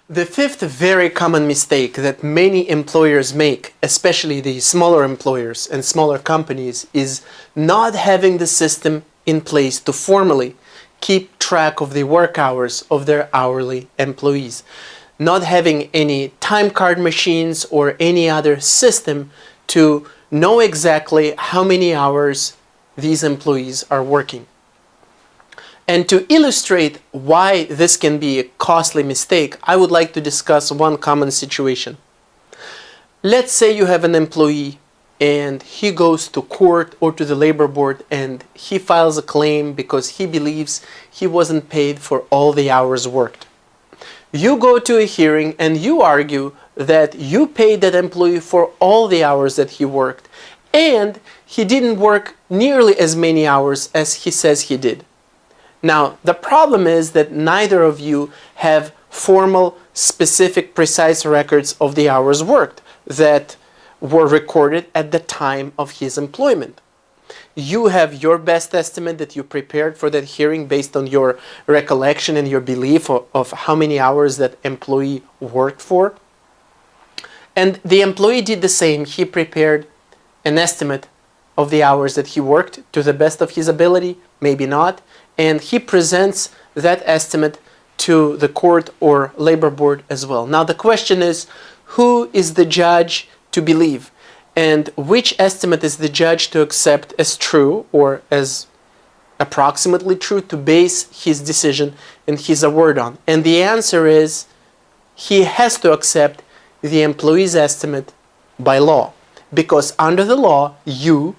The fifth very common mistake that many employers make, especially the smaller employers and smaller companies, is not having the system in place to formally keep track of the work hours of their hourly employees. Not having any time card machines or any other system to know exactly how many hours these employees are working. And to illustrate why this can be a costly mistake, I would like to discuss one common situation. Let's say you have an employee and he goes to court or to the labor board and he files a claim because he believes he wasn't paid for all the hours worked. You go to a hearing and you argue that you paid that employee for all the hours that he worked and he didn't work nearly as many hours as he says he did. Now, the problem is that neither of you have formal, specific, precise records of the hours worked that were recorded at the time of his employment. You have your best estimate that you prepared for that hearing based on your recollection and your belief of how many hours that employee worked for. And the employee did the same. He prepared an estimate of the hours that he worked to the best of his ability, maybe not, and he presents that estimate to the court or labor board as well. Now the question is, who is the judge to believe? And which estimate is the judge to accept as true or as approximately true to base his decision and his award on? And the answer is, he has to accept the employee's estimate by law. Because under the law, you,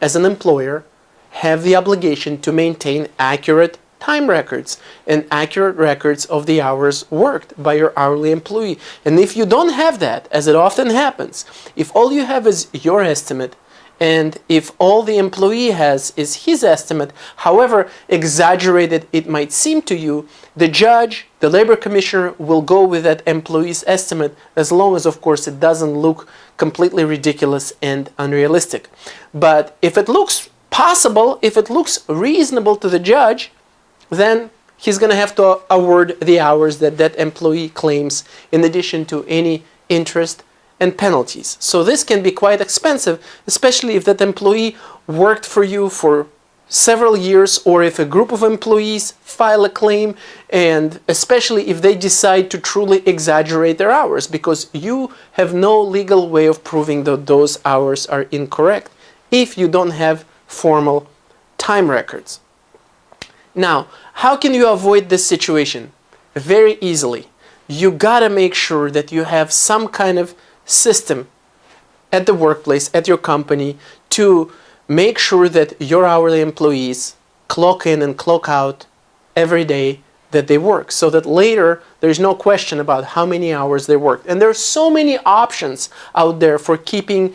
as an employer, have the obligation to maintain accurate time records and accurate records of the hours worked by your hourly employee. And if you don't have that, as it often happens, if all you have is your estimate and if all the employee has is his estimate, however exaggerated it might seem to you, the judge, the labor commissioner, will go with that employee's estimate as long as, of course, it doesn't look completely ridiculous and unrealistic. But if it looks possible, if it looks reasonable to the judge, then he's going to have to award the hours that that employee claims in addition to any interest and penalties. So this can be quite expensive, especially if that employee worked for you for several years, or if a group of employees file a claim, and especially if they decide to truly exaggerate their hours, because you have no legal way of proving that those hours are incorrect if you don't have formal time records. Now, how can you avoid this situation? Very easily. You gotta make sure that you have some kind of system at the workplace, at your company, to make sure that your hourly employees clock in and clock out every day that they work, so that later there's no question about how many hours they worked. And there are so many options out there for keeping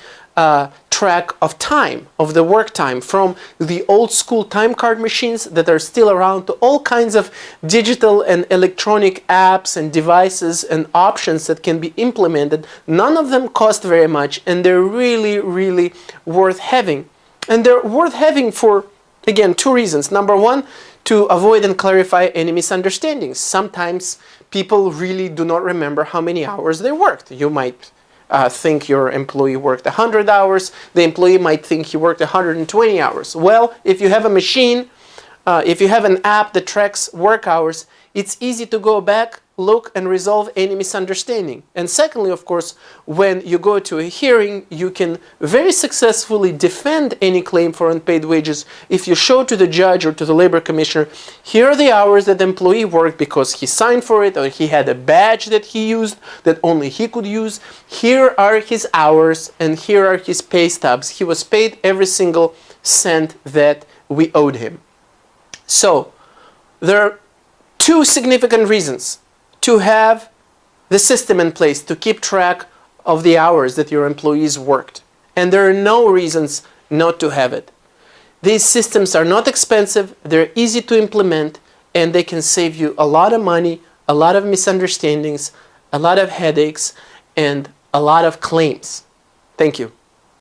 track of time, of the work time, from the old school time card machines that are still around to all kinds of digital and electronic apps and devices and options that can be implemented. None of them cost very much, and they're really, really worth having. And they're worth having for, again, two reasons. Number one, to avoid and clarify any misunderstandings. Sometimes people really do not remember how many hours they worked. You might think your employee worked 100 hours. The employee might think he worked 120 hours. Well, if you have a machine, if you have an app that tracks work hours, it's easy to go back, look, and resolve any misunderstanding. And secondly, of course, when you go to a hearing, you can very successfully defend any claim for unpaid wages if you show to the judge or to the labor commissioner, here are the hours that the employee worked because he signed for it or he had a badge that he used that only he could use. Here are his hours and here are his pay stubs. He was paid every single cent that we owed him. So, there are two significant reasons to have the system in place to keep track of the hours that your employees worked. And there are no reasons not to have it. These systems are not expensive, they're easy to implement, and they can save you a lot of money, a lot of misunderstandings, a lot of headaches, and a lot of claims. Thank you.